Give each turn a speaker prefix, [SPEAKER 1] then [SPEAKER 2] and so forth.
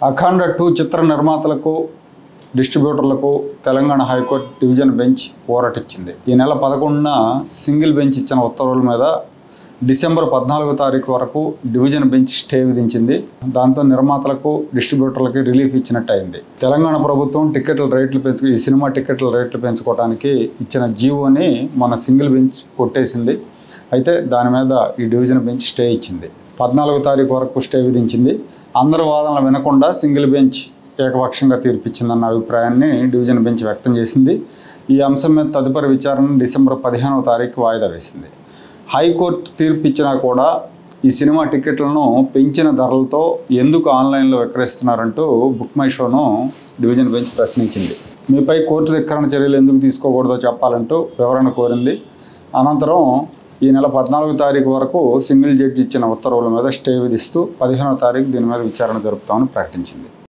[SPEAKER 1] అఖండ 2 చిత్ర నిర్మాతలకు డిస్ట్రిబ్యూటర్లకు Telangana high court division bench ఊరటిచ్చింది. ఈ నెల 11న సింగిల్ బెంచ్ ఇచ్చిన ఉత్తర్వుల మీద డిసెంబర్ 14వ తారీఖు వరకు డివిజన్ బెంచ్ స్టే విధించింది. దాంతో నిర్మాతలకు డిస్ట్రిబ్యూటర్లకి రిలీఫ్ ఇచ్చినట్టు అయింది. తెలంగాణ ప్రభుత్వం ఈ సినిమా టికెట్ల రేట్లు పెంచుకోవడానికి ఇచ్చిన జీవోని మన సింగిల్ బెంచ్ కొట్టేసింది. అయితే దాని మీద ఈ డివిజన్ బెంచ్ స్టే ఇచ్చింది. 14వ తారీఖు వరకు స్టే విధించింది. అందరి వాదనలు వినకుండా సింగిల్ బెంచ్ ఏకపక్షంగా తీర్పిచ్చిందన్న అభిప్రాయాన్ని డివిజన్ బెంచ్ వ్యక్తం చేసింది. ఈ అంశం మీద తదుపరి విచారణ డిసెంబర్ 15వ తారీఖు వాయిదా వేసింది. హైకోర్టు తీర్పు ఇచ్చినా కూడా ఈ సినిమా టికెట్లను పెంచిన ధరలతో ఎందుకు ఆన్లైన్లో విక్రయిస్తున్నారంటూ బుక్ మై షోను డివిజన్ బెంచ్ ప్రశ్నించింది. మీపై కోర్టు ధిక్కరణ చర్యలు ఎందుకు తీసుకోకూడదో చెప్పాలంటూ వివరణ కోరింది. అనంతరం ఈ నెల 14వ తారీఖు వరకు సింగిల్ జడ్జి ఇచ్చిన ఉత్తర్వుల మీద స్టే విధిస్తూ 15వ తారీఖు దీని మీద విచారణ జరుపుతామని ప్రకటించింది.